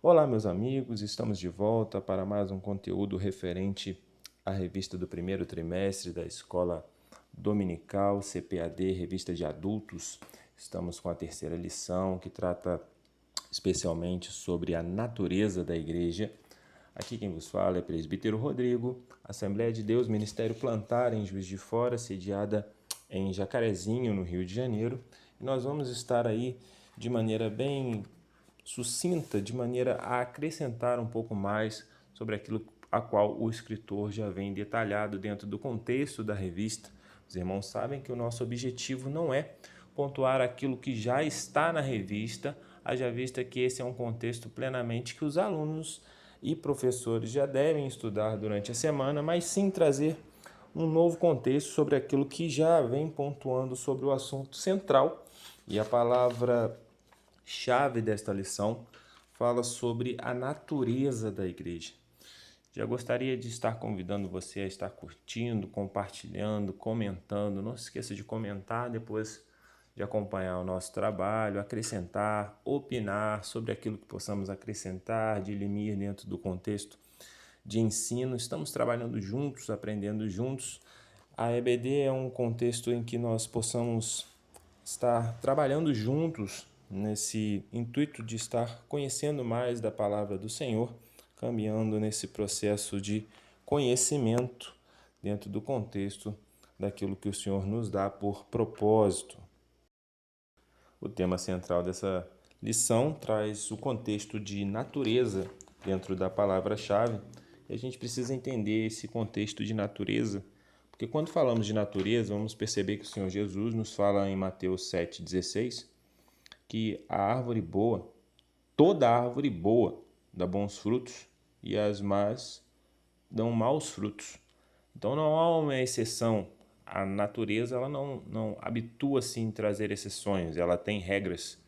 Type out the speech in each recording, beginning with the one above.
Olá, meus amigos, estamos de volta para mais um conteúdo referente à revista do primeiro trimestre da Escola Dominical CPAD, revista de adultos. Estamos com a terceira lição, que trata especialmente sobre a natureza da igreja. Aqui quem vos fala é presbítero Rodrigo, Assembleia de Deus, Ministério Plantar em Juiz de Fora, sediada em Jacarezinho, no Rio de Janeiro. E nós vamos estar aí de maneira bem sucinta, de maneira a acrescentar um pouco mais sobre aquilo a qual o escritor já vem detalhado dentro do contexto da revista. Os irmãos sabem que o nosso objetivo não é pontuar aquilo que já está na revista, haja vista que esse é um contexto plenamente que os alunos e professores já devem estudar durante a semana, mas sim trazer um novo contexto sobre aquilo que já vem pontuando sobre o assunto central. E a palavra-chave desta lição fala sobre a natureza da igreja. Já gostaria de estar convidando você a estar curtindo, compartilhando, comentando. Não se esqueça de comentar depois de acompanhar o nosso trabalho, acrescentar, opinar sobre aquilo que possamos acrescentar, dirimir dentro do contexto de ensino. Estamos trabalhando juntos, aprendendo juntos. A EBD é um contexto em que nós possamos estar trabalhando juntos nesse intuito de estar conhecendo mais da palavra do Senhor, caminhando nesse processo de conhecimento dentro do contexto daquilo que o Senhor nos dá por propósito. O tema central dessa lição traz o contexto de natureza dentro da palavra-chave, e a gente precisa entender esse contexto de natureza, porque quando falamos de natureza, vamos perceber que o Senhor Jesus nos fala em Mateus 7,16, que a árvore boa, toda árvore boa, dá bons frutos, e as más dão maus frutos. Então não há uma exceção. A natureza ela não habitua-se em trazer exceções, ela tem regras.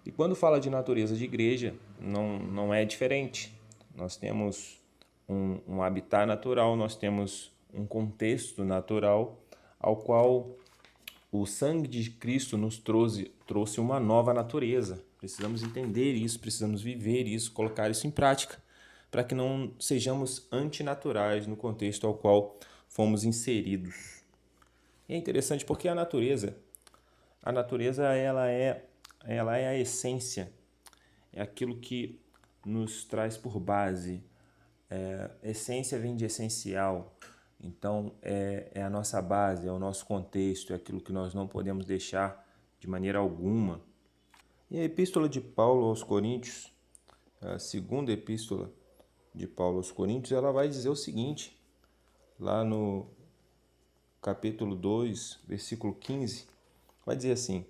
E quando fala de natureza de igreja, não é diferente. Nós temos um habitat natural, nós temos um contexto natural ao qual o sangue de Cristo nos trouxe uma nova natureza. Precisamos entender isso, precisamos viver isso, colocar isso em prática, para que não sejamos antinaturais no contexto ao qual fomos inseridos. E é interessante porque a natureza ela é a essência, é aquilo que nos traz por base. Essência vem de essencial, então é a nossa base, é o nosso contexto, é aquilo que nós não podemos deixar de maneira alguma. E a epístola de Paulo aos Coríntios, a segunda epístola de Paulo aos Coríntios, ela vai dizer o seguinte, lá no capítulo 2, versículo 15, vai dizer assim: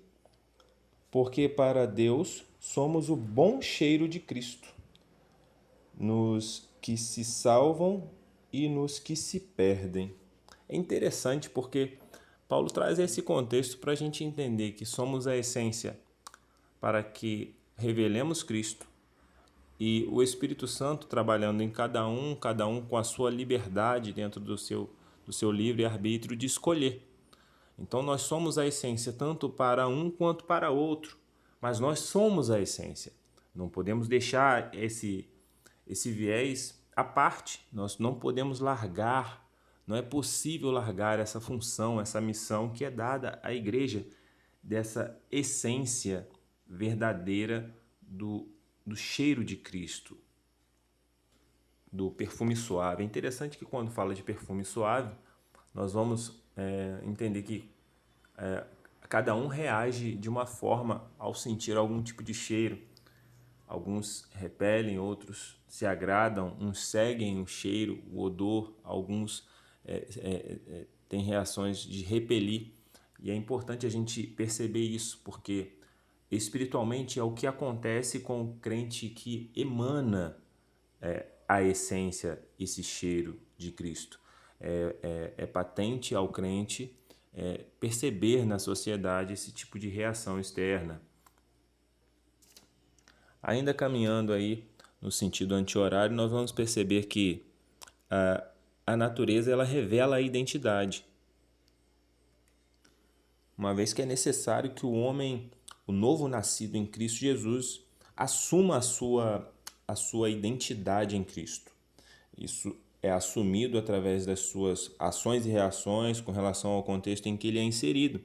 porque para Deus somos o bom cheiro de Cristo, nos que se salvam e nos que se perdem. É interessante porque Paulo traz esse contexto para a gente entender que somos a essência para que revelemos Cristo e o Espírito Santo trabalhando em cada um com a sua liberdade dentro do seu livre-arbítrio de escolher. Então nós somos a essência tanto para um quanto para outro, mas nós somos a essência. Não podemos deixar esse viés à parte, nós não podemos largar, não é possível largar essa função, essa missão que é dada à igreja, dessa essência verdadeira do cheiro de Cristo, do perfume suave. É interessante que quando fala de perfume suave, nós vamos entender que cada um reage de uma forma ao sentir algum tipo de cheiro. Alguns repelem, outros se agradam, uns seguem o cheiro, o odor, alguns têm reações de repelir. E é importante a gente perceber isso, porque espiritualmente é o que acontece com o crente que emana a essência, esse cheiro de Cristo. É patente ao crente perceber na sociedade esse tipo de reação externa. Ainda caminhando aí no sentido anti-horário, nós vamos perceber que a natureza ela revela a identidade. Uma vez que é necessário que o homem, o novo nascido em Cristo Jesus, assuma a sua identidade em Cristo. Isso é assumido através das suas ações e reações com relação ao contexto em que ele é inserido.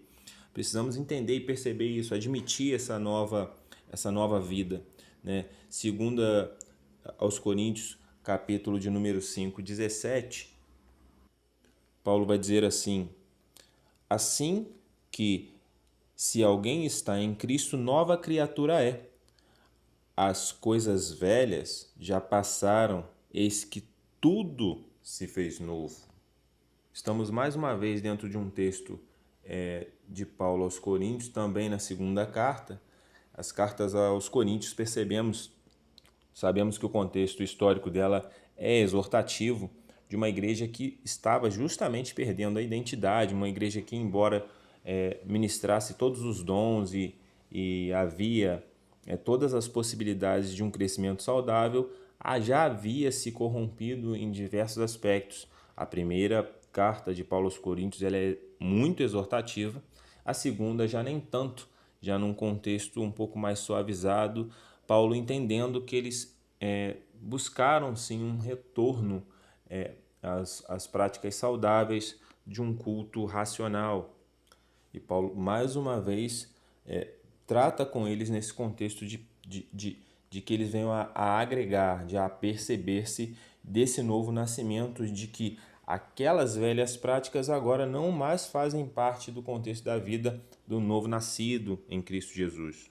Precisamos entender e perceber isso, admitir essa nova vida, né? Segunda aos Coríntios, capítulo de número 5, 17, Paulo vai dizer assim: assim que, se alguém está em Cristo, nova criatura é. As coisas velhas já passaram, eis que tudo se fez novo. Estamos mais uma vez dentro de um texto de Paulo aos Coríntios, também na segunda carta. As cartas aos Coríntios, sabemos que o contexto histórico dela é exortativo, de uma igreja que estava justamente perdendo a identidade, uma igreja que, embora ministrasse todos os dons e havia todas as possibilidades de um crescimento saudável, já havia se corrompido em diversos aspectos. A primeira carta de Paulo aos Coríntios ela é muito exortativa, a segunda já nem tanto, já num contexto um pouco mais suavizado, Paulo entendendo que eles buscaram sim um retorno às práticas saudáveis de um culto racional. E Paulo, mais uma vez, trata com eles nesse contexto de que eles venham a agregar, a perceber-se desse novo nascimento, de que aquelas velhas práticas agora não mais fazem parte do contexto da vida do novo nascido em Cristo Jesus.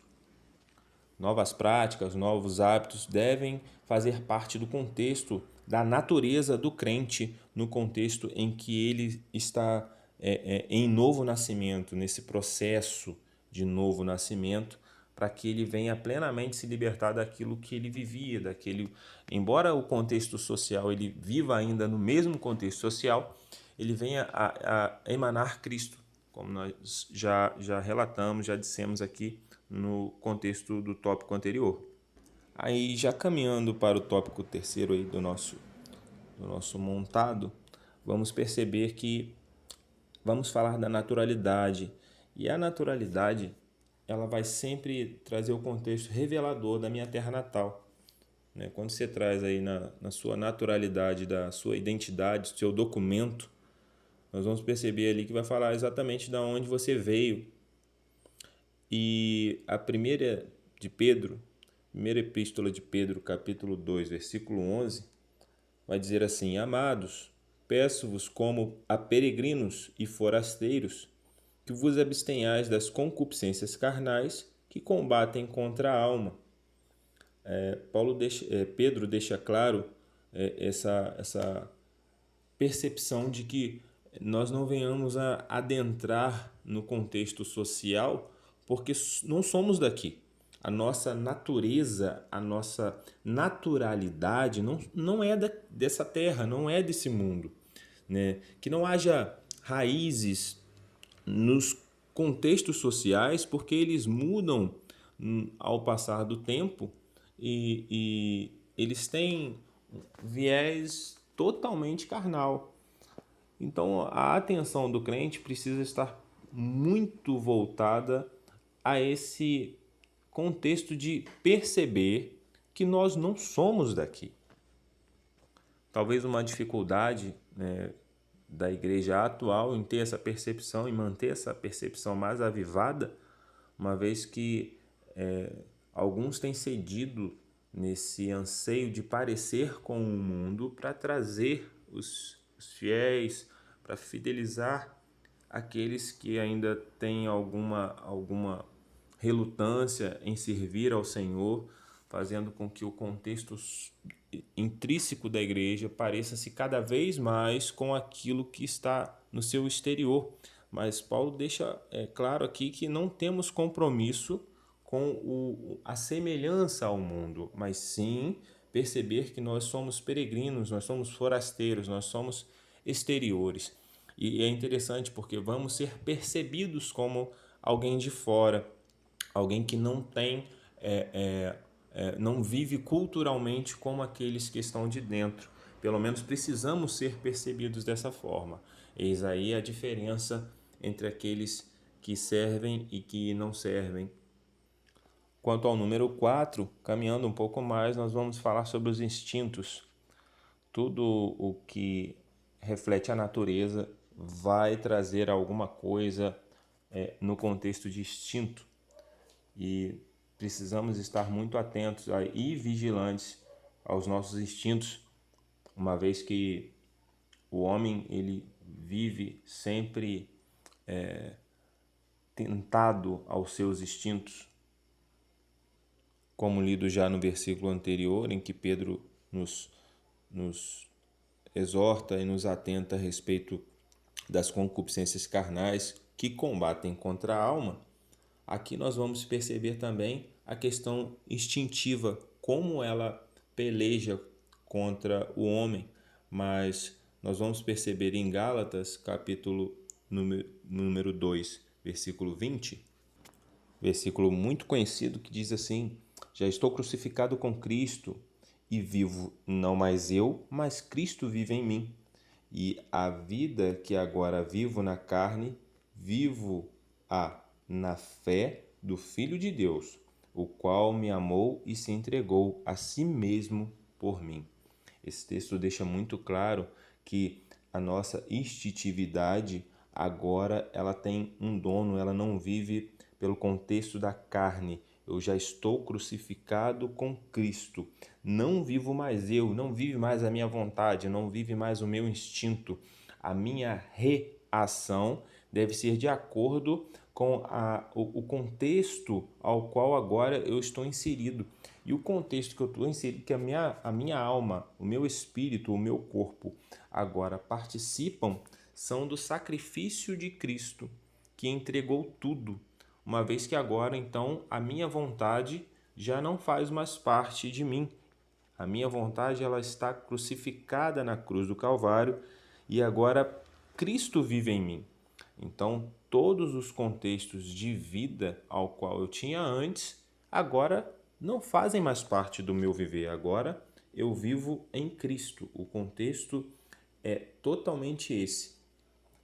Novas práticas, novos hábitos devem fazer parte do contexto da natureza do crente, no contexto em que ele está em novo nascimento, nesse processo de novo nascimento, para que ele venha plenamente se libertar daquilo que ele vivia, embora o contexto social ele viva ainda no mesmo contexto social, ele venha a emanar Cristo, como nós já relatamos, já dissemos aqui no contexto do tópico anterior. Aí, já caminhando para o tópico terceiro aí do nosso montado, vamos perceber que vamos falar da naturalidade. E a naturalidade, ela vai sempre trazer o contexto revelador da minha terra natal. Quando você traz aí na sua naturalidade, da sua identidade, do seu documento, nós vamos perceber ali que vai falar exatamente de onde você veio. E a primeira epístola de Pedro, capítulo 2, versículo 11, vai dizer assim: amados, peço-vos como a peregrinos e forasteiros, que vos abstenhais das concupiscências carnais que combatem contra a alma. Pedro deixa claro essa percepção de que nós não venhamos a adentrar no contexto social, porque não somos daqui. A nossa natureza, a nossa naturalidade não é dessa terra, não é desse mundo. Que não haja raízes nos contextos sociais, porque eles mudam ao passar do tempo e eles têm viés totalmente carnal. Então, a atenção do crente precisa estar muito voltada a esse contexto de perceber que nós não somos daqui. Talvez uma dificuldade da igreja atual em ter essa percepção e manter essa percepção mais avivada, uma vez que alguns têm cedido nesse anseio de parecer com o mundo para trazer os fiéis, para fidelizar aqueles que ainda têm alguma relutância em servir ao Senhor, fazendo com que o contexto intrínseco da igreja pareça-se cada vez mais com aquilo que está no seu exterior. Mas Paulo deixa claro aqui que não temos compromisso com a semelhança ao mundo, mas sim perceber que nós somos peregrinos, nós somos forasteiros, nós somos exteriores. E é interessante porque vamos ser percebidos como alguém de fora, alguém que não tem, não vive culturalmente como aqueles que estão de dentro. Pelo menos precisamos ser percebidos dessa forma. Eis aí a diferença entre aqueles que servem e que não servem. Quanto ao número 4, caminhando um pouco mais, nós vamos falar sobre os instintos. Tudo o que reflete a natureza vai trazer alguma coisa no contexto de instinto. E precisamos estar muito atentos e vigilantes aos nossos instintos, uma vez que o homem ele vive sempre tentado aos seus instintos, como lido já no versículo anterior, em que Pedro nos exorta e nos atenta a respeito das concupiscências carnais que combatem contra a alma. Aqui nós vamos perceber também a questão instintiva, como ela peleja contra o homem, mas nós vamos perceber em Gálatas, capítulo número 2, versículo 20, versículo muito conhecido que diz assim: já estou crucificado com Cristo e vivo não mais eu, mas Cristo vive em mim. E a vida que agora vivo na carne, vivo-a na fé do Filho de Deus, o qual me amou e se entregou a si mesmo por mim. Esse texto deixa muito claro que a nossa instintividade agora ela tem um dono, ela não vive pelo contexto da carne. Eu já estou crucificado com Cristo. Não vivo mais eu, não vive mais a minha vontade, não vive mais o meu instinto. A minha reação deve ser de acordo com o contexto ao qual agora eu estou inserido. E o contexto que eu estou inserido, que a minha alma, o meu espírito, o meu corpo agora participam, são do sacrifício de Cristo, que entregou tudo. Uma vez que agora, então, a minha vontade já não faz mais parte de mim. A minha vontade ela está crucificada na cruz do Calvário e agora Cristo vive em mim. Então, todos os contextos de vida ao qual eu tinha antes, agora não fazem mais parte do meu viver. Agora eu vivo em Cristo. O contexto é totalmente esse.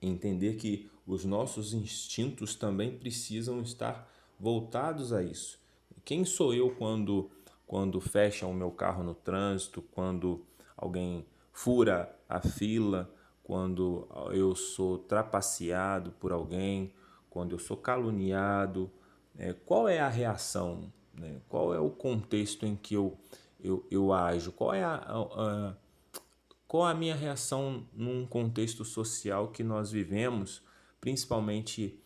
Entender que os nossos instintos também precisam estar voltados a isso. Quem sou eu quando fecham o meu carro no trânsito, quando alguém fura a fila, quando eu sou trapaceado por alguém, quando eu sou caluniado? Qual é a reação? Né? Qual é o contexto em que eu ajo? Qual a minha reação num contexto social que nós vivemos, principalmente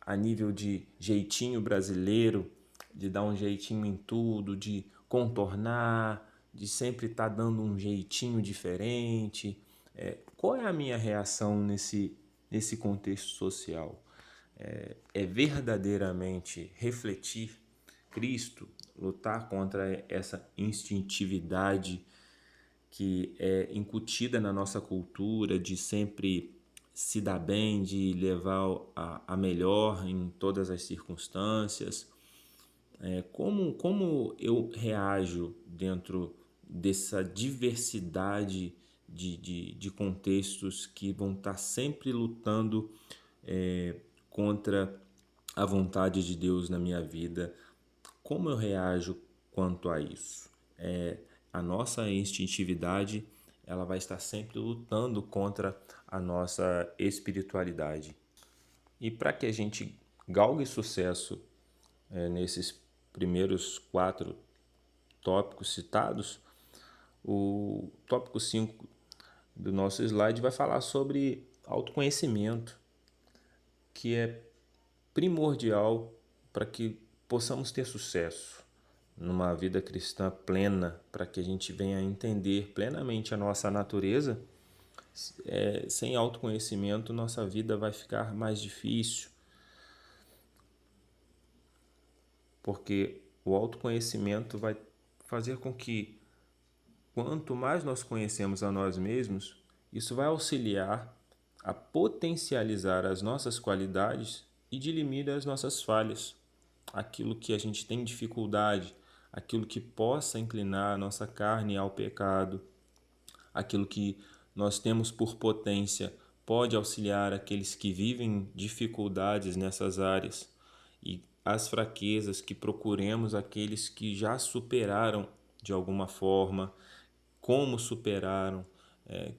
a nível de jeitinho brasileiro, de dar um jeitinho em tudo, de contornar, de sempre estar dando um jeitinho diferente? Qual é a minha reação nesse contexto social? É verdadeiramente refletir Cristo, lutar contra essa instintividade que é incutida na nossa cultura de sempre se dar bem, de levar a melhor em todas as circunstâncias? Como eu reajo dentro dessa diversidade de contextos que vão estar sempre lutando contra a vontade de Deus na minha vida? Como eu reajo quanto a isso? A nossa instintividade ela vai estar sempre lutando contra a nossa espiritualidade. E para que a gente galgue sucesso nesses primeiros 4 tópicos citados, o tópico 5 do nosso slide vai falar sobre autoconhecimento, que é primordial para que possamos ter sucesso numa vida cristã plena, para que a gente venha a entender plenamente a nossa natureza. Sem autoconhecimento, nossa vida vai ficar mais difícil, porque o autoconhecimento vai fazer com que, quanto mais nós conhecemos a nós mesmos, isso vai auxiliar a potencializar as nossas qualidades e dirimir as nossas falhas, aquilo que a gente tem dificuldade, aquilo que possa inclinar a nossa carne ao pecado, aquilo que nós temos por potência pode auxiliar aqueles que vivem dificuldades nessas áreas. e as fraquezas, que procuremos aqueles que já superaram de alguma forma, como superaram,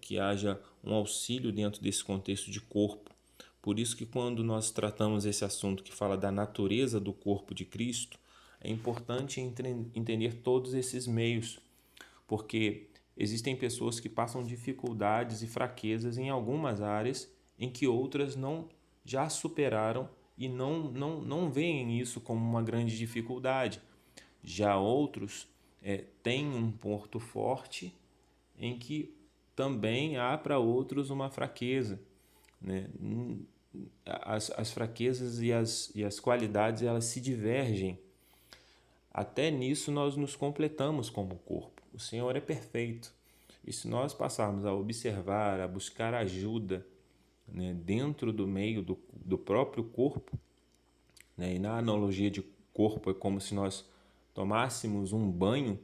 que haja um auxílio dentro desse contexto de corpo. Por isso que quando nós tratamos esse assunto que fala da natureza do corpo de Cristo, é importante entender todos esses meios, porque existem pessoas que passam dificuldades e fraquezas em algumas áreas em que outras não já superaram e não veem isso como uma grande dificuldade. Já outros têm um ponto forte em que também há para outros uma fraqueza, né? As fraquezas e as qualidades, elas se divergem. Até nisso nós nos completamos como corpo. O Senhor é perfeito. E se nós passarmos a observar, a buscar ajuda, né, dentro do meio do próprio corpo, né, e na analogia de corpo é como se nós tomássemos um banho,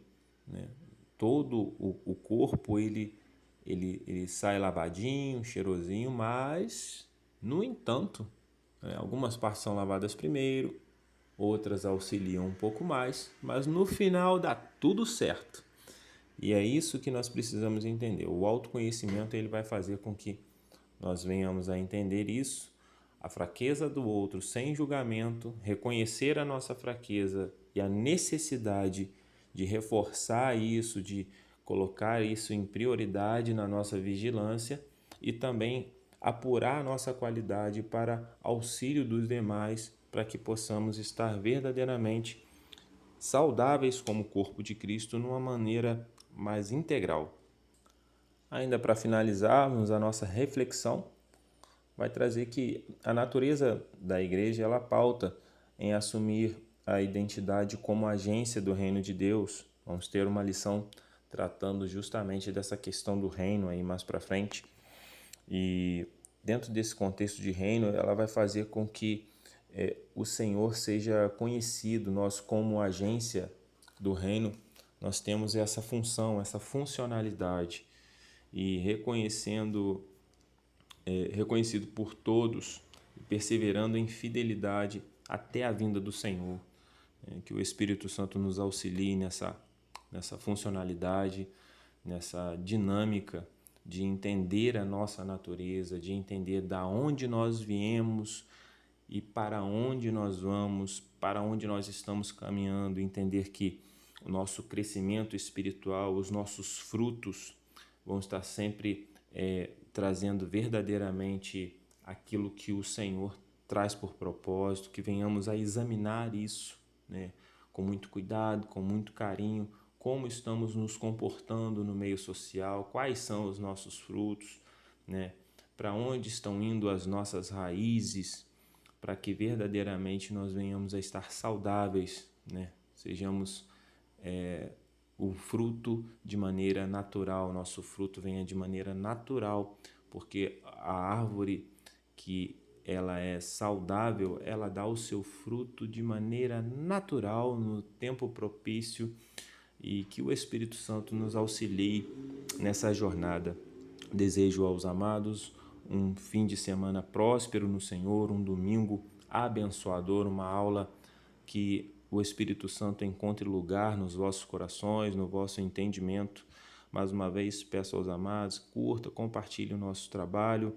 né, todo o corpo ele sai lavadinho, cheirosinho, mas, no entanto, né, algumas partes são lavadas primeiro, outras auxiliam um pouco mais, mas no final dá tudo certo. E é isso que nós precisamos entender. O autoconhecimento ele vai fazer com que nós venhamos a entender isso, a fraqueza do outro sem julgamento, reconhecer a nossa fraqueza e a necessidade de reforçar isso, de colocar isso em prioridade na nossa vigilância e também apurar a nossa qualidade para auxílio dos demais, para que possamos estar verdadeiramente saudáveis como corpo de Cristo numa maneira mais integral. Ainda para finalizarmos a nossa reflexão, vai trazer que a natureza da igreja ela pauta em assumir a identidade como agência do reino de Deus. Vamos ter uma lição tratando justamente dessa questão do reino aí mais para frente. E dentro desse contexto de reino, ela vai fazer com que o Senhor seja conhecido. Nós, como agência do reino, nós temos essa função, essa funcionalidade. E reconhecido por todos, perseverando em fidelidade até a vinda do Senhor. Que o Espírito Santo nos auxilie nessa funcionalidade, nessa dinâmica de entender a nossa natureza, de entender da onde nós viemos e para onde nós vamos, para onde nós estamos caminhando, entender que o nosso crescimento espiritual, os nossos frutos vão estar sempre trazendo verdadeiramente aquilo que o Senhor traz por propósito, que venhamos a examinar isso, né, com muito cuidado, com muito carinho, como estamos nos comportando no meio social, quais são os nossos frutos, né, para onde estão indo as nossas raízes, para que verdadeiramente nós venhamos a estar saudáveis, né, sejamos o fruto de maneira natural, nosso fruto venha de maneira natural, porque a árvore que ela é saudável, ela dá o seu fruto de maneira natural, no tempo propício, e que o Espírito Santo nos auxilie nessa jornada. Desejo aos amados um fim de semana próspero no Senhor, um domingo abençoador, uma aula que o Espírito Santo encontre lugar nos vossos corações, no vosso entendimento. Mais uma vez, peço aos amados, curta, compartilhe o nosso trabalho,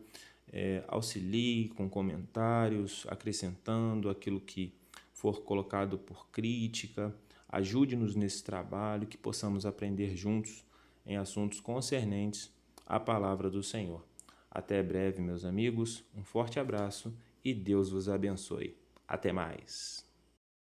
auxilie com comentários, acrescentando aquilo que for colocado por crítica, ajude-nos nesse trabalho, que possamos aprender juntos em assuntos concernentes à palavra do Senhor. Até breve, meus amigos, um forte abraço e Deus vos abençoe. Até mais!